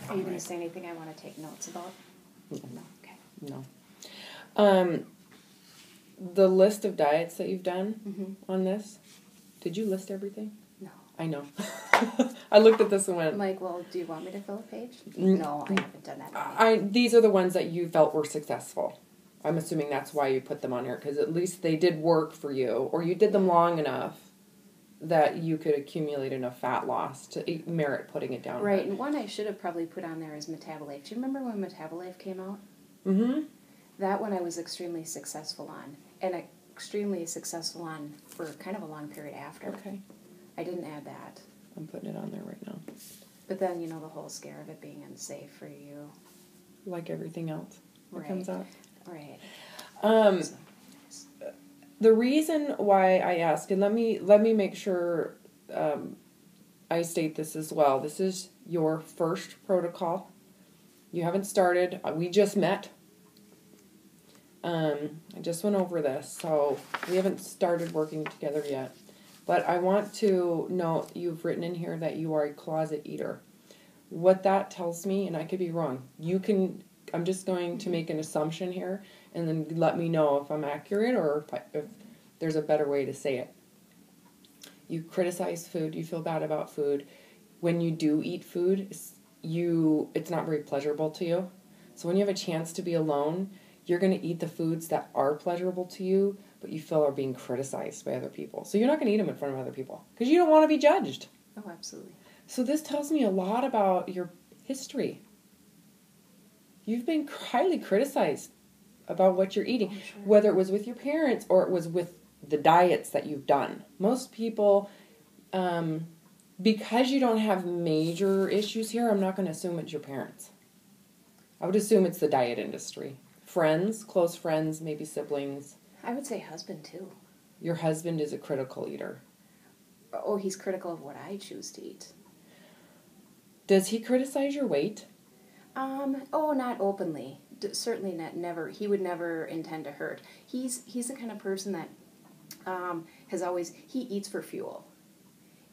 Are you going to say anything I want to take notes about? No. Okay. No. The list of diets that you've done on this, did you list everything? No. I know. I looked at this and went... I'm like, well, do you want me to fill a page? No, I haven't done that. These are the ones that you felt were successful. I'm assuming that's why you put them on here, because at least they did work for you, or you did them long enough that you could accumulate enough fat loss to merit putting it down. Right, and one I should have probably put on there is Metabolife. Do you remember when Metabolife came out? Mm-hmm. That one I was extremely successful on, and extremely successful on for kind of a long period after. Okay. I didn't add that. I'm putting it on there right now. But then, the whole scare of it being unsafe for you. Like everything else that comes out. Right. The reason why I ask, and let me make sure I state this as well. This is your first protocol. You haven't started. We just met. I just went over this, so we haven't started working together yet. But I want to note you've written in here that you are a closet eater. What that tells me, and I could be wrong, I'm just going to make an assumption here, and then let me know if I'm accurate or if there's a better way to say it. You criticize food, you feel bad about food. When you do eat food, it's not very pleasurable to you. So when you have a chance to be alone, you're going to eat the foods that are pleasurable to you, but you feel are being criticized by other people. So you're not going to eat them in front of other people because you don't want to be judged. Oh, absolutely. So this tells me a lot about your history. You've been highly criticized about what you're eating, whether it was with your parents or it was with the diets that you've done. Most people, because you don't have major issues here, I'm not going to assume it's your parents. I would assume it's the diet industry. Friends, close friends, maybe siblings. I would say husband, too. Your husband is a critical eater. Oh, he's critical of what I choose to eat. Does he criticize your weight? Not openly. Certainly not. Never. He would never intend to hurt. He's the kind of person that he eats for fuel.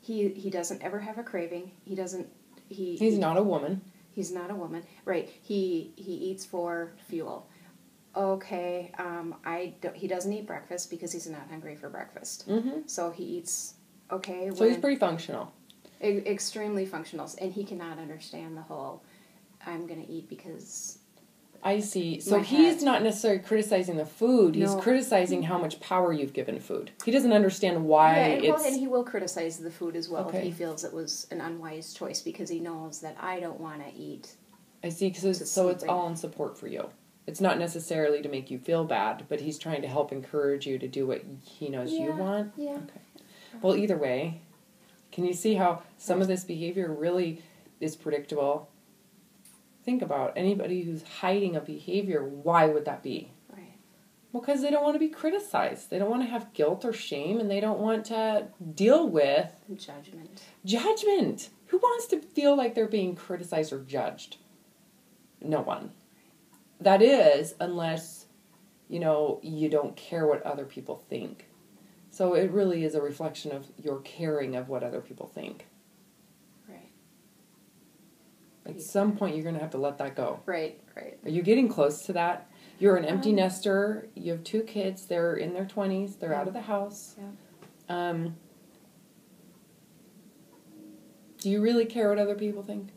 He doesn't ever have a craving. He's not a woman. He's not a woman. Right. He eats for fuel. Okay. He doesn't eat breakfast because he's not hungry for breakfast. Mm-hmm. So he eats. Okay. So he's pretty functional. Extremely functional, and he cannot understand the whole. I'm going to eat because. I see. So he's not necessarily criticizing the food. He's criticizing how much power you've given food. He doesn't understand why and he will criticize the food as well if he feels it was an unwise choice because he knows that I don't want to eat. I see. So it's all in support for you. It's not necessarily to make you feel bad, but he's trying to help encourage you to do what he knows you want? Yeah. Okay. Well, either way, can you see how some of this behavior really is predictable? Think about anybody who's hiding a behavior. Why would that be? Right. Well, because they don't want to be criticized. They don't want to have guilt or shame, and they don't want to deal with judgment. Who wants to feel like they're being criticized or judged? No one. That is, unless, you don't care what other people think. So it really is a reflection of your caring of what other people think. At some point, you're going to have to let that go. Right. Are you getting close to that? You're an empty nester. You have 2 kids. They're in their 20s. They're out of the house. Yeah. Do you really care what other people think?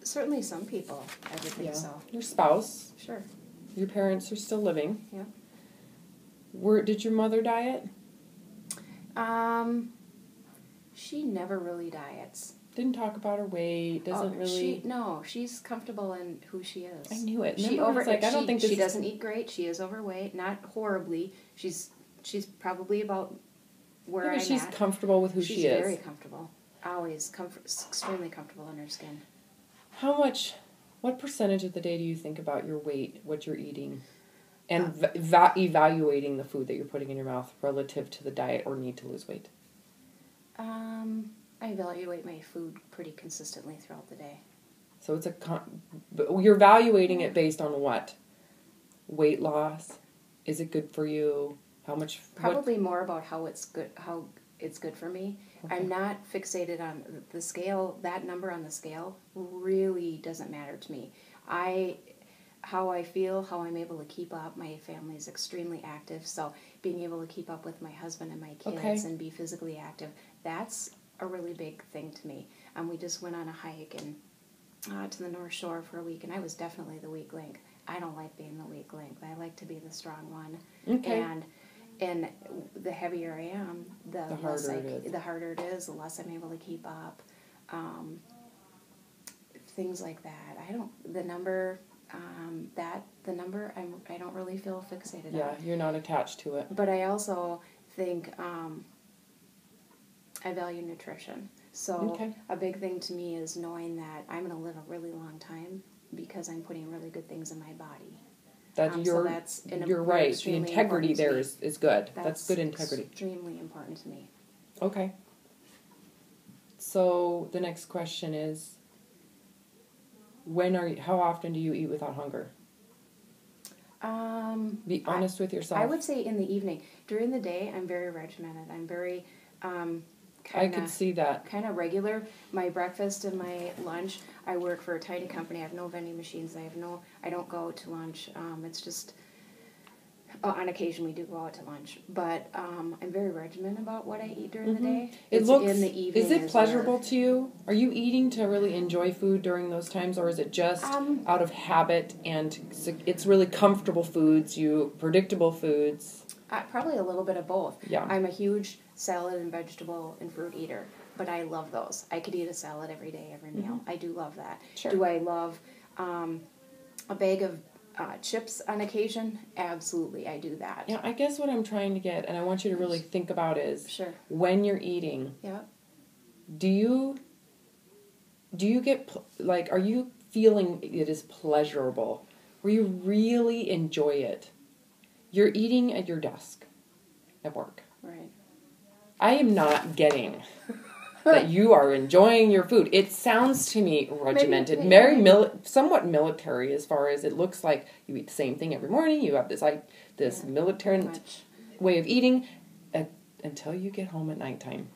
Certainly some people. I would think so. Your spouse. Sure. Your parents are still living. Yeah. Did your mother diet? She never really diets. Didn't talk about her weight. She's comfortable in who she is. I knew it. She doesn't eat great. She is overweight, not horribly. She's probably about where I'm at. She's comfortable with who she is. She's very comfortable. Always extremely comfortable in her skin. What percentage of the day do you think about your weight, what you're eating, and evaluating the food that you're putting in your mouth relative to the diet or need to lose weight? I evaluate my food pretty consistently throughout the day. So it's you're evaluating it based on what? Weight loss? Is it good for you? How much? Probably more about how it's good, how it's good for me. Okay. I'm not fixated on the scale. That number on the scale really doesn't matter to me. How I feel, how I'm able to keep up. My family is extremely active, so being able to keep up with my husband and my kids and be physically active, that's a really big thing to me. We just went on a hike and to the North Shore for a week, and I was definitely the weak link. I don't like being the weak link. I like to be the strong one. Okay. And the heavier I am, the harder it is, the less I'm able to keep up. Things like that. The number I don't really feel fixated on. Yeah, you're not attached to it. But I also think I value nutrition. So a big thing to me is knowing that I'm going to live a really long time because I'm putting really good things in my body. You're right. The integrity there is good. That's good integrity. Extremely important to me. Okay. So the next question is, how often do you eat without hunger? Be honest with yourself. I would say in the evening. During the day, I'm very regimented. I'm very I could see that. Kind of regular. My breakfast and my lunch. I work for a tiny company. I have no vending machines. I don't go to lunch. It's just on occasion we do go out to lunch. But I'm very regimented about what I eat during the day. In the evening. Is it pleasurable to you? Are you eating to really enjoy food during those times, or is it just out of habit and it's really comfortable foods, predictable foods? Probably a little bit of both. Yeah. I'm a huge salad and vegetable and fruit eater, but I love those. I could eat a salad every day, every meal. I do love that. Sure. Do I love a bag of chips on occasion? Absolutely, I do that. Yeah, I guess what I'm trying to get, and I want you to really think about is, when you're eating, do you get, are you feeling it is pleasurable, where you really enjoy it? You're eating at your desk at work. Right. I am not getting that you are enjoying your food. It sounds to me regimented, somewhat military as far as it looks like you eat the same thing every morning. You have this militant way of eating until you get home at nighttime.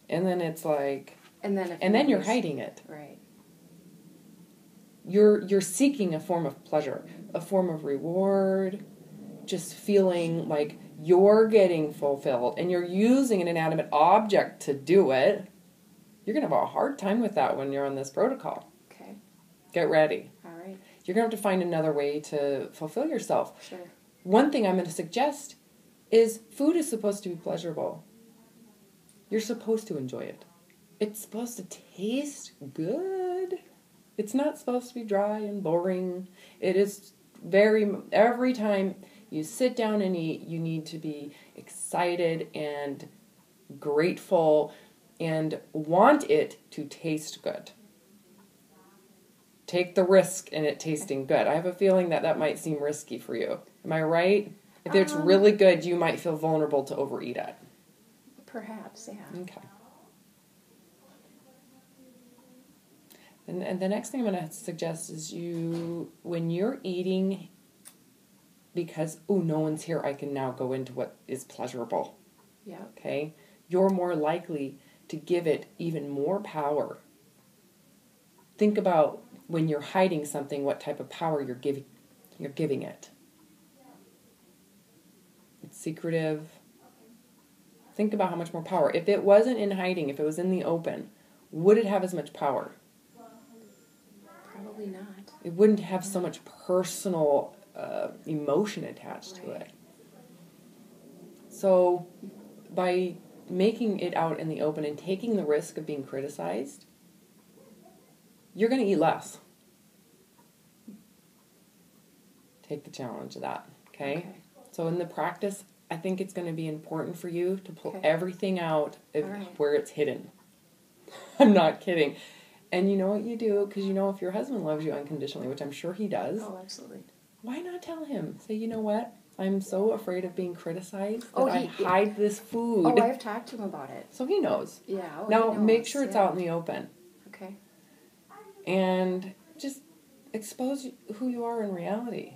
And then it's like... And then you're hiding it. Right. You're seeking a form of pleasure, a form of reward, just feeling like you're getting fulfilled, and you're using an inanimate object to do it. You're going to have a hard time with that when you're on this protocol. Okay. Get ready. All right. You're going to have to find another way to fulfill yourself. Sure. One thing I'm going to suggest is food is supposed to be pleasurable. You're supposed to enjoy it. It's supposed to taste good. It's not supposed to be dry and boring. It is every time you sit down and eat, you need to be excited and grateful and want it to taste good. Take the risk in it tasting good. I have a feeling that might seem risky for you. Am I right? If it's really good, you might feel vulnerable to overeat it. Perhaps, yeah. Okay. And the next thing I'm going to suggest is when you're eating, because, no one's here, I can now go into what is pleasurable. Yeah. Okay? You're more likely to give it even more power. Think about when you're hiding something, what type of power you're giving it. It's secretive. Think about how much more power. If it wasn't in hiding, if it was in the open, would it have as much power? Probably not. It wouldn't have so much personal emotion attached to it. So by making it out in the open and taking the risk of being criticized, you're going to eat less. Take the challenge of that, okay? So in the practice, I think it's going to be important for you to pull everything out of where it's hidden. I'm not kidding. And you know what you do, because if your husband loves you unconditionally, which I'm sure he does. Oh, absolutely. Why not tell him? Say, you know what? I'm so afraid of being criticized that I hide this food. Oh, I've talked to him about it. So he knows. Yeah. Now, make sure it's out in the open. Okay. And just expose who you are in reality.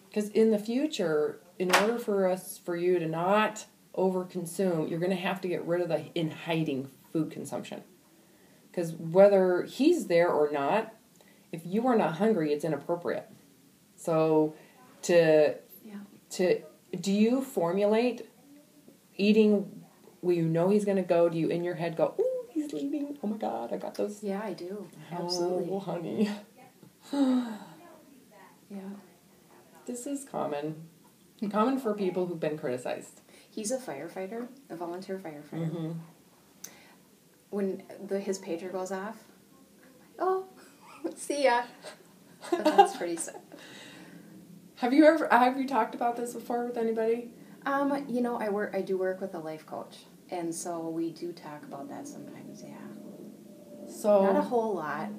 Because in the future, in order for you to not overconsume, you're going to have to get rid of the in hiding food consumption. Because whether he's there or not, if you are not hungry, it's inappropriate. So do you formulate eating when you know he's going to go? Do you in your head go, ooh, he's leaving. Oh my God, I got those. Yeah, I do. Absolutely. Oh, honey. Yeah. This is common. Common for people who've been criticized. He's a firefighter, a volunteer firefighter. Mm-hmm. When his pager goes off, oh, see ya. But that's pretty sad. Have you talked about this before with anybody? I do work with a life coach, and so we do talk about that sometimes. Yeah. So not a whole lot,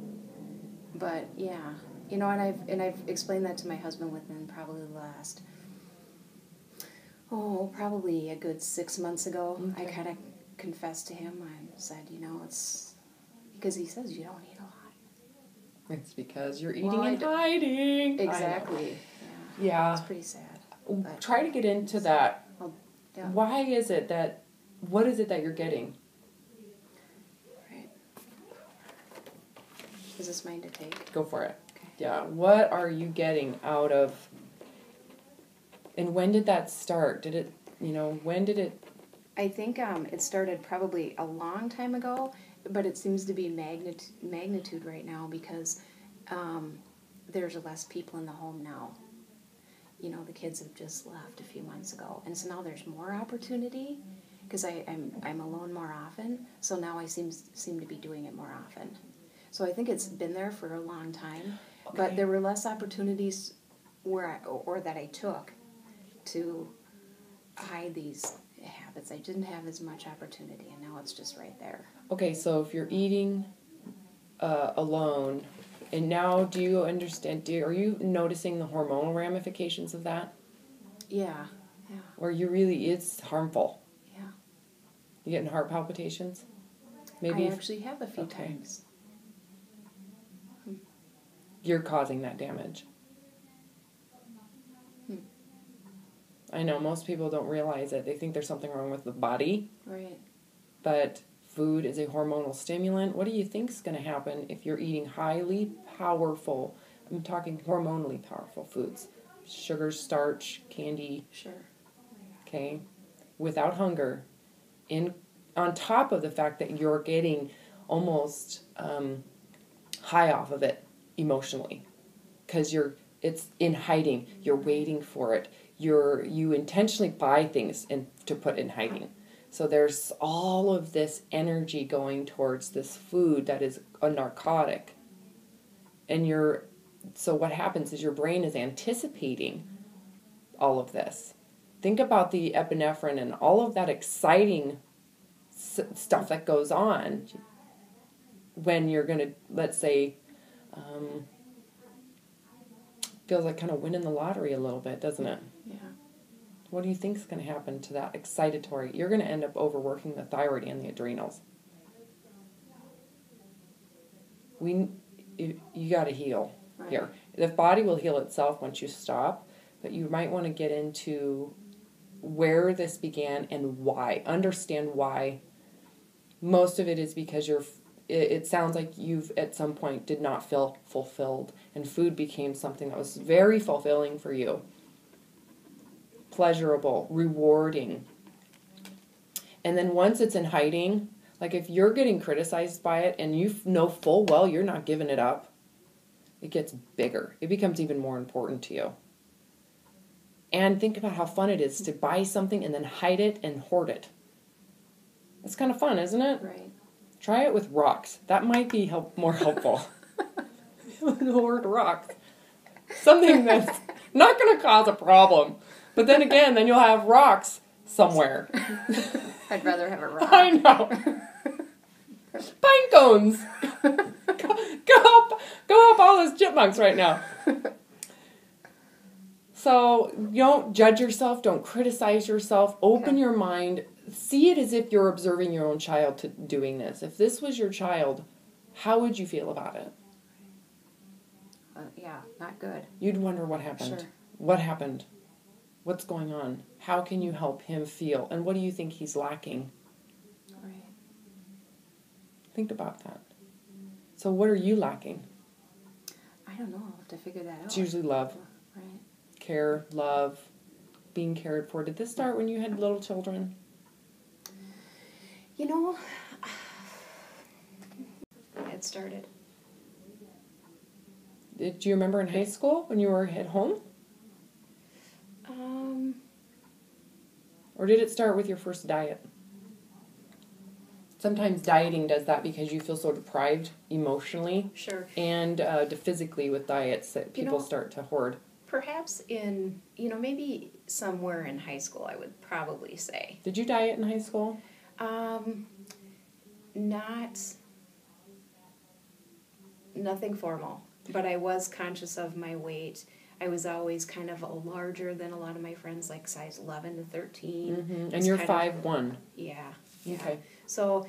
but yeah, and I've explained that to my husband within probably the last, probably a good 6 months ago. Okay. I kind of confessed to him and said, it's because he says you don't eat a lot. It's because you're eating and hiding. Exactly. Yeah. It's pretty sad. But try to get into that. Yeah. What is it that you're getting? Right. Is this mine to take? Go for it. Okay. Yeah. What are you getting out of? And when did that start? When did it? I think it started probably a long time ago, but it seems to be magnitude right now because there's less people in the home now. The kids have just left a few months ago, and so now there's more opportunity because I'm alone more often. So now I seem to be doing it more often. So I think it's been there for a long time, but there were less opportunities that I took to hide these habits. I didn't have as much opportunity, and now it's just right there. Okay, so if you're eating alone, and now do you understand, are you noticing the hormonal ramifications of that? Yeah. Or it's harmful? Yeah. You getting heart palpitations? Maybe I actually have a few times. You're causing that damage. I know most people don't realize it. They think there's something wrong with the body. Right. But food is a hormonal stimulant. What do you think is going to happen if you're eating highly powerful, I'm talking hormonally powerful foods? Sugar, starch, candy. Sure. Okay? Without hunger. On top of the fact that you're getting almost high off of it emotionally. Because it's in hiding. You're waiting for it. You intentionally buy things to put in hiding. So there's all of this energy going towards this food that is a narcotic. And so what happens is your brain is anticipating all of this. Think about the epinephrine and all of that exciting stuff that goes on when you're going to, let's say, feels like kind of winning the lottery a little bit, doesn't it? Yeah. What do you think is going to happen to that excitatory? You're going to end up overworking the thyroid and the adrenals. You got to heal here. The body will heal itself once you stop, but you might want to get into where this began and why. Understand why. Most of it is because it sounds like you've at some point did not feel fulfilled, and food became something that was very fulfilling for you. Pleasurable, rewarding. And then once it's in hiding, like if you're getting criticized by it and you know full well you're not giving it up, it gets bigger. It becomes even more important to you. And think about how fun it is to buy something and then hide it and hoard it. It's kind of fun, isn't it? Right. Try it with rocks. That might be more helpful. Hoard rocks. Something that's not going to cause a problem. But then again, then you'll have rocks somewhere. I'd rather have a rock. I know. Pine cones. Go up all those chipmunks right now. So don't judge yourself. Don't criticize yourself. Open your mind. See it as if you're observing your own child doing this. If this was your child, how would you feel about it? Yeah, not good. You'd wonder what happened. Sure. What happened? What's going on? How can you help him feel? And what do you think he's lacking? Right. Think about that. So what are you lacking? I don't know. I'll have to figure that out. It's usually love. Right. Care, love, being cared for. Did this start when you had little children? You know, it started. Do you remember in high school when you were at home? Or did it start with your first diet? Sometimes dieting does that because you feel so deprived emotionally. Sure. And physically with diets that people start to hoard. Perhaps in, maybe somewhere in high school, I would probably say. Did you diet in high school? Nothing formal, but I was conscious of my weight. I was always kind of larger than a lot of my friends, like size 11 to 13. Mm-hmm. And you're 5'1". Yeah. Okay. So,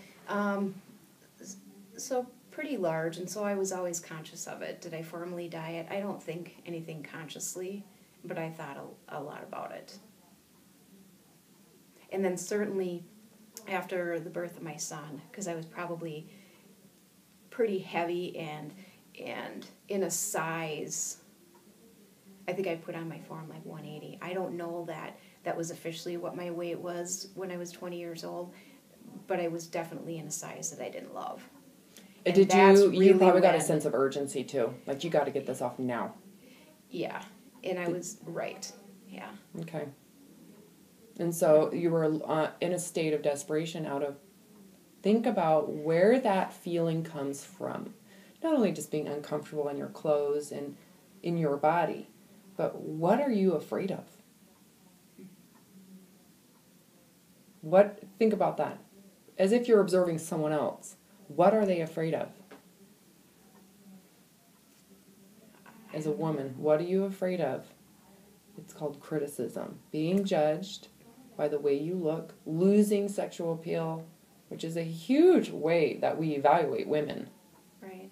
so pretty large, and so I was always conscious of it. Did I formally diet? I don't think anything consciously, but I thought a lot about it. And then certainly after the birth of my son, because I was probably pretty heavy and in a size, I think I put on my form like 180. I don't know that was officially what my weight was when I was 20 years old, but I was definitely in a size that I didn't love. And did you probably got a sense of urgency too, like you got to get this off now? Yeah, and I was right. Yeah. Okay. And so you were in a state of desperation think about where that feeling comes from. Not only just being uncomfortable in your clothes and in your body, but what are you afraid of? Think about that. As if you're observing someone else. What are they afraid of? As a woman, what are you afraid of? It's called criticism. Being judged by the way you look, losing sexual appeal, which is a huge way that we evaluate women. Right.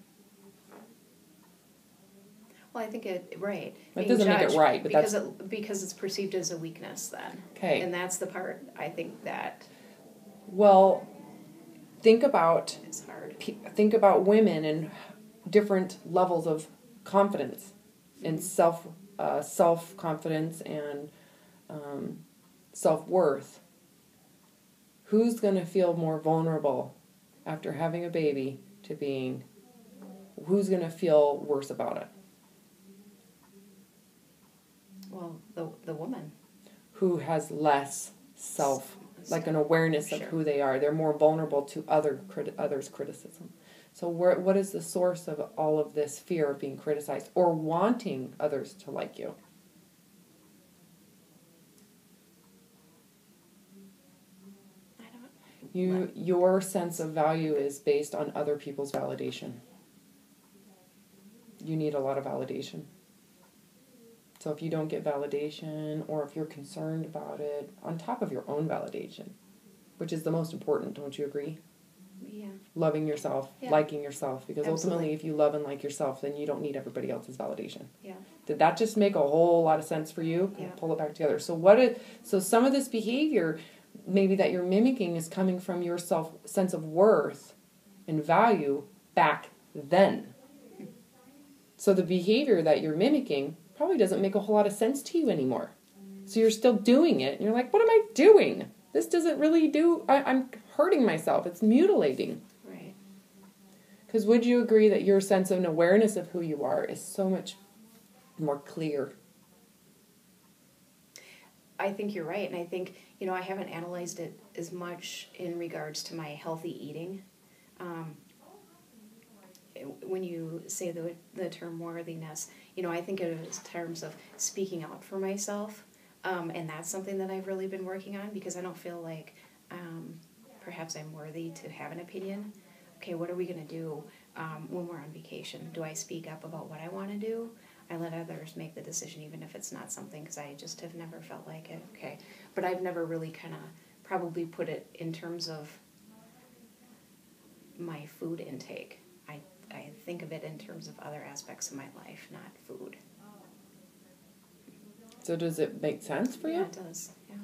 Well, I think right. That doesn't make it right, but because it's perceived as a weakness then. Okay. And that's the part I think that. Well, think about. It's hard. Think about women and different levels of confidence and self-confidence and self-worth. Who's going to feel more vulnerable after having a baby who's going to feel worse about it? Well, the woman. Who has less like an awareness of who they are. They're more vulnerable to others' criticism. So what is the source of all of this fear of being criticized or wanting others to like you? Your sense of value is based on other people's validation. You need a lot of validation. So if you don't get validation, or if you're concerned about it, on top of your own validation, which is the most important, don't you agree? Yeah. Loving yourself, liking yourself, because ultimately if you love and like yourself, then you don't need everybody else's validation. Yeah. Did that just make a whole lot of sense for you? Yeah. Pull it back together. So some of this behavior maybe that you're mimicking is coming from your sense of worth and value back then. So the behavior that you're mimicking probably doesn't make a whole lot of sense to you anymore. So you're still doing it, and you're like, what am I doing? This doesn't really I'm hurting myself. It's mutilating. Right. Because would you agree that your sense of an awareness of who you are is so much more clear? I think you're right, and I think, I haven't analyzed it as much in regards to my healthy eating. When you say the term worthiness, I think of it in terms of speaking out for myself, and that's something that I've really been working on because I don't feel like perhaps I'm worthy to have an opinion. Okay, what are we going to do when we're on vacation? Do I speak up about what I want to do? I let others make the decision even if it's not something because I just have never felt like it. Okay, but I've never really kind of probably put it in terms of my food intake. I think of it in terms of other aspects of my life, not food. So does it make sense for you? Yeah, it does. Yeah.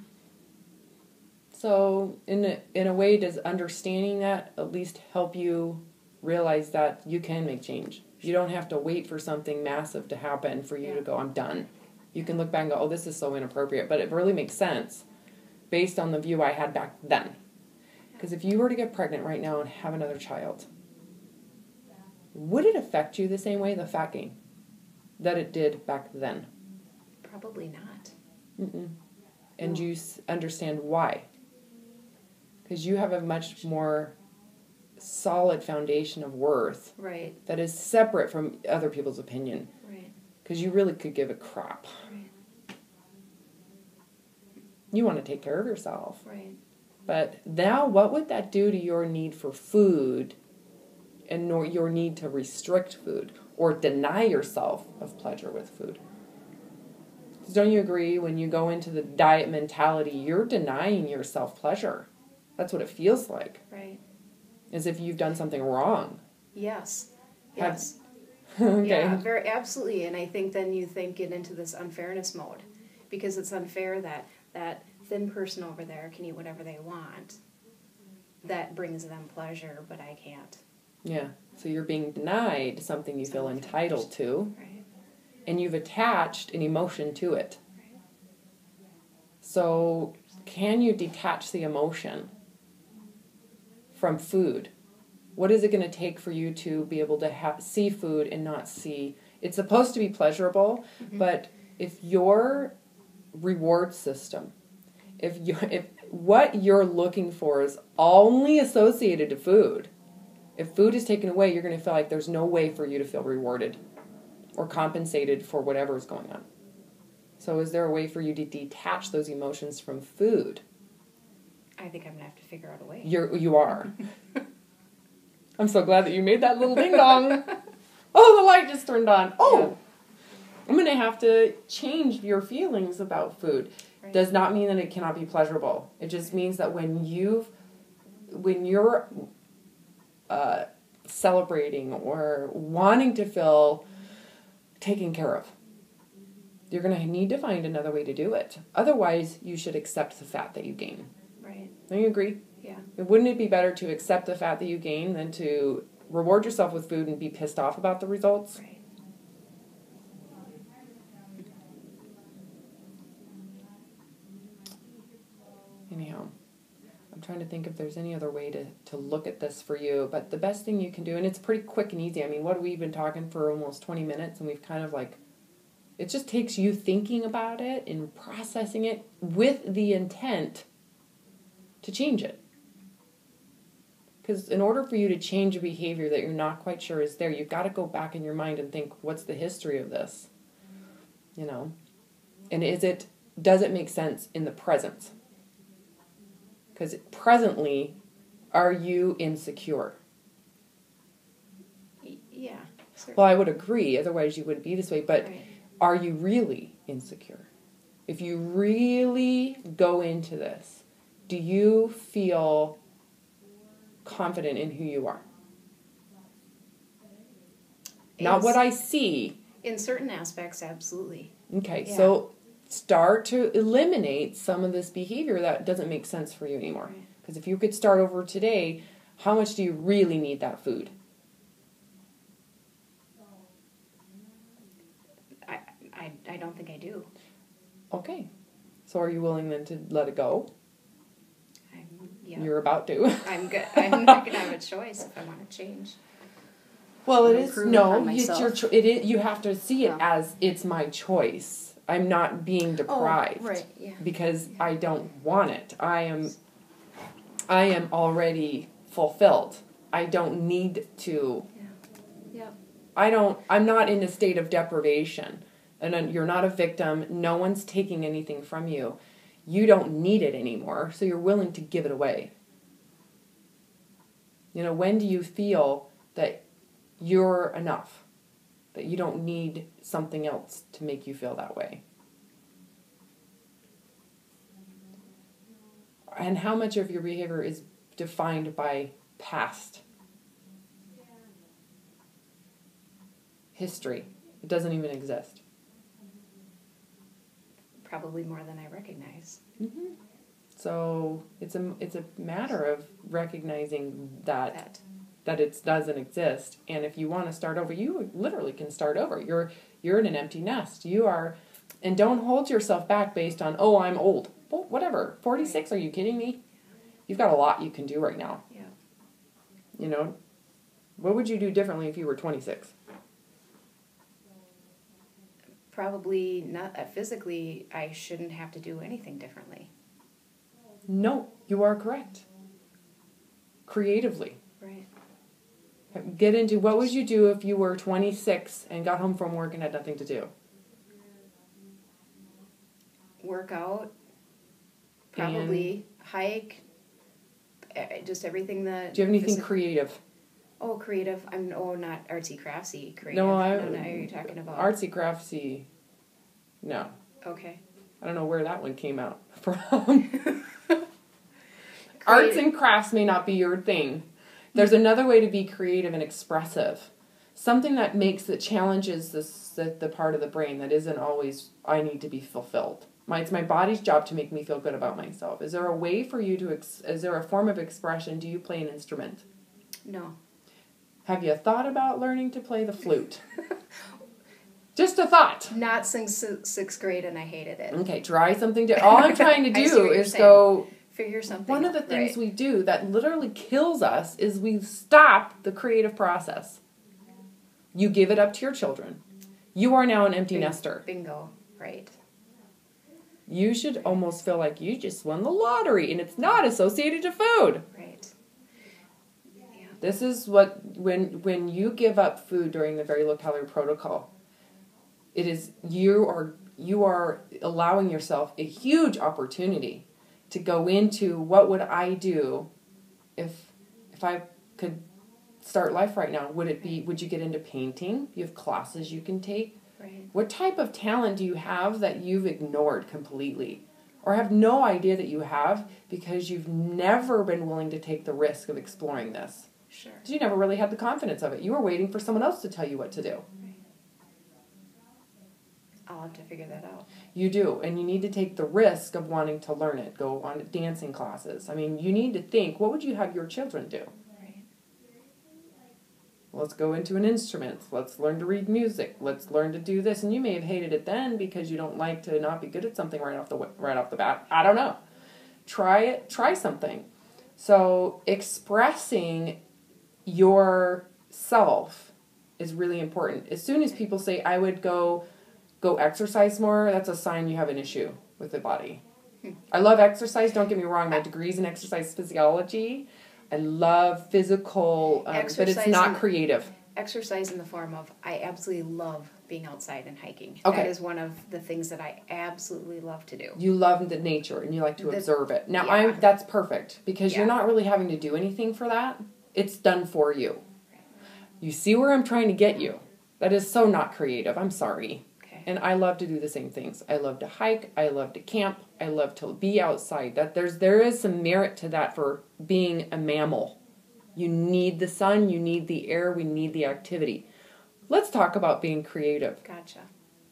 So in a way, does understanding that at least help you realize that you can make change? You don't have to wait for something massive to happen for you to go, I'm done. You can look back and go, oh, this is so inappropriate. But it really makes sense based on the view I had back then. Because if you were to get pregnant right now and have another child, would it affect you the same way, the fat gain, that it did back then? Probably not. Mm-mm. And you understand why. Because you have a much more solid foundation of worth. Right. That is separate from other people's opinion. Right. Because you really could give a crap. Right. You want to take care of yourself. Right. But now what would that do to your need for food and your need to restrict food or deny yourself of pleasure with food? Because don't you agree when you go into the diet mentality, you're denying yourself pleasure. That's what it feels like. Right. As if you've done something wrong. Yes. Yes. Okay. Yeah, very absolutely. And I think then you get into this unfairness mode, because it's unfair that thin person over there can eat whatever they want. That brings them pleasure, but I can't. Yeah. So you're being denied something you feel entitled to. Right. And you've attached an emotion to it. Right. So can you detach the emotion from food? What is it going to take for you to be able to see food and not see? It's supposed to be pleasurable, but if your reward system, if what you're looking for is only associated to food, if food is taken away, you're going to feel like there's no way for you to feel rewarded or compensated for whatever is going on. So is there a way for you to detach those emotions from food? I think I'm going to have to figure out a way. You are. I'm so glad that you made that little ding dong. Oh, the light just turned on. Oh, yeah. I'm going to have to change your feelings about food. Right. Does not mean that it cannot be pleasurable. It just means that when you're celebrating or wanting to feel taken care of, you're going to need to find another way to do it. Otherwise, you should accept the fat that you gain. Right. Don't you agree? Yeah. Wouldn't it be better to accept the fat that you gain than to reward yourself with food and be pissed off about the results? Right. Anyhow, I'm trying to think if there's any other way to look at this for you. But the best thing you can do, and it's pretty quick and easy. I mean, what we've been talking for almost 20 minutes, and we've kind of it just takes you thinking about it and processing it with the intent to change it. Because in order for you to change a behavior that you're not quite sure is there, you've got to go back in your mind and think, what's the history of this? And does it make sense in the present? Because presently, are you insecure? Yeah. Certainly. Well, I would agree, otherwise you wouldn't be this way, but right. Are you really insecure? If you really go into this, do you feel confident in who you are? Not what I see. In certain aspects, absolutely. Okay, yeah. So start to eliminate some of this behavior that doesn't make sense for you anymore. Because if you could start over today, how much do you really need that food? I don't think I do. Okay. So are you willing then to let it go? Yeah. You're about to. I'm good. I'm not going to have a choice if I want to change. Well, it is it's your you have to see it as it's my choice. I'm not being deprived. Oh, right. Yeah. Because I don't want it. I am already fulfilled. I don't need to. Yeah. I'm not in a state of deprivation. And you're not a victim. No one's taking anything from you. You don't need it anymore, so you're willing to give it away. When do you feel that you're enough? That you don't need something else to make you feel that way? And how much of your behavior is defined by past history? It doesn't even exist. Probably more than I recognize. Mm-hmm. So it's a matter of recognizing that it doesn't exist. And if you want to start over, you literally can start over. You're in an empty nest. You are, and don't hold yourself back based on, oh, I'm old. Well, whatever. 46, are you kidding me? You've got a lot you can do right now. Yeah. You know, what would you do differently if you were 26? Probably not physically. I shouldn't have to do anything differently. No, you are correct. Creatively. Right. Get into what would you do if you were 26 and got home from work and had nothing to do? Work out. Probably hike. Just everything that. Do you have anything creative? Oh, creative. Not artsy craftsy creative. No, are you talking about artsy craftsy? No. Okay. I don't know where that one came out from. Arts and crafts may not be your thing. There's another way to be creative and expressive. Something that challenges the part of the brain that isn't always, I need to be fulfilled. It's my body's job to make me feel good about myself. Is there a way for you to, is there a form of expression? Do you play an instrument? No. Have you thought about learning to play the flute? Just a thought. Not since sixth grade, and I hated it. Okay, try something different. All I'm trying to do is figure something. One of the things we do that literally kills us is we stop the creative process. You give it up to your children. You are now an empty nester. Bingo. Right. You should almost feel like you just won the lottery, and it's not associated to food. Right. Yeah. This is what, when you give up food during the very low calorie protocol, it is, you are allowing yourself a huge opportunity to go into what would I do if I could start life right now. Would you get into painting? You have classes you can take. Right. What type of talent do you have that you've ignored completely or have no idea that you have because you've never been willing to take the risk of exploring this? Sure. Because you never really had the confidence of it. You were waiting for someone else to tell you what to do. Right. I'll have to figure that out. You do, and you need to take the risk of wanting to learn it. Go on dancing classes. I mean, you need to think, what would you have your children do? Right. Let's go into an instrument. Let's learn to read music. Let's learn to do this. And you may have hated it then because you don't like to not be good at something right off the bat. I don't know. Try it. Try something. So expressing yourself is really important. As soon as people say, I would go exercise more, that's a sign you have an issue with the body. I love exercise, don't get me wrong, my degree's in exercise physiology. I love physical, but it's not creative. Exercise in the form of, I absolutely love being outside and hiking. Okay. That is one of the things that I absolutely love to do. You love the nature and you like to observe it. Now, yeah. That's perfect because you're not really having to do anything for that. It's done for you. You see where I'm trying to get you. That is so not creative. I'm sorry. And I love to do the same things. I love to hike. I love to camp. I love to be outside. There is some merit to that for being a mammal. You need the sun. You need the air. We need the activity. Let's talk about being creative. Gotcha.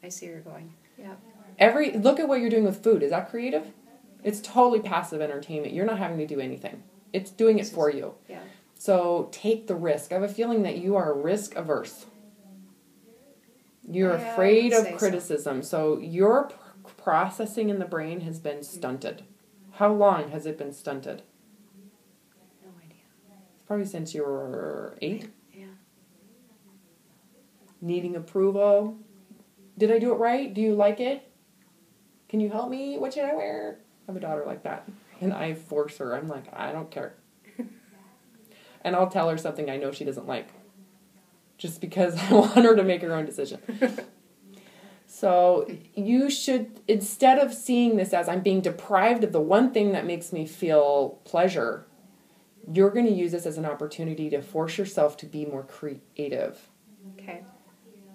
I see where you're going. Yeah. Look at what you're doing with food. Is that creative? It's totally passive entertainment. You're not having to do anything. It's doing it for you. Yeah. So take the risk. I have a feeling that you are risk averse. You're afraid of criticism. So your processing in the brain has been stunted. How long has it been stunted? No idea. It's probably since you were 8. Yeah. Needing approval. Did I do it right? Do you like it? Can you help me? What should I wear? I have a daughter like that. And I force her. I'm like, I don't care. And I'll tell her something I know she doesn't like. Just because I want her to make her own decision. So you should, instead of seeing this as I'm being deprived of the one thing that makes me feel pleasure, you're going to use this as an opportunity to force yourself to be more creative. Okay.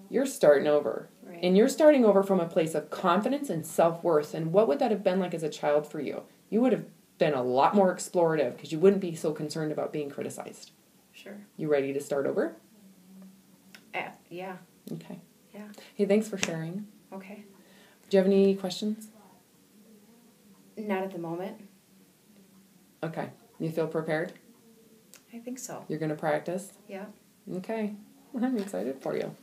You're starting over. Right. And you're starting over from a place of confidence and self-worth. And what would that have been like as a child for you? You would have been a lot more explorative because you wouldn't be so concerned about being criticized. Sure. You ready to start over? Yeah. Okay. Yeah. Hey, thanks for sharing. Okay. Do you have any questions? Not at the moment. Okay. You feel prepared? I think so. You're going to practice? Yeah. Okay. I'm excited for you.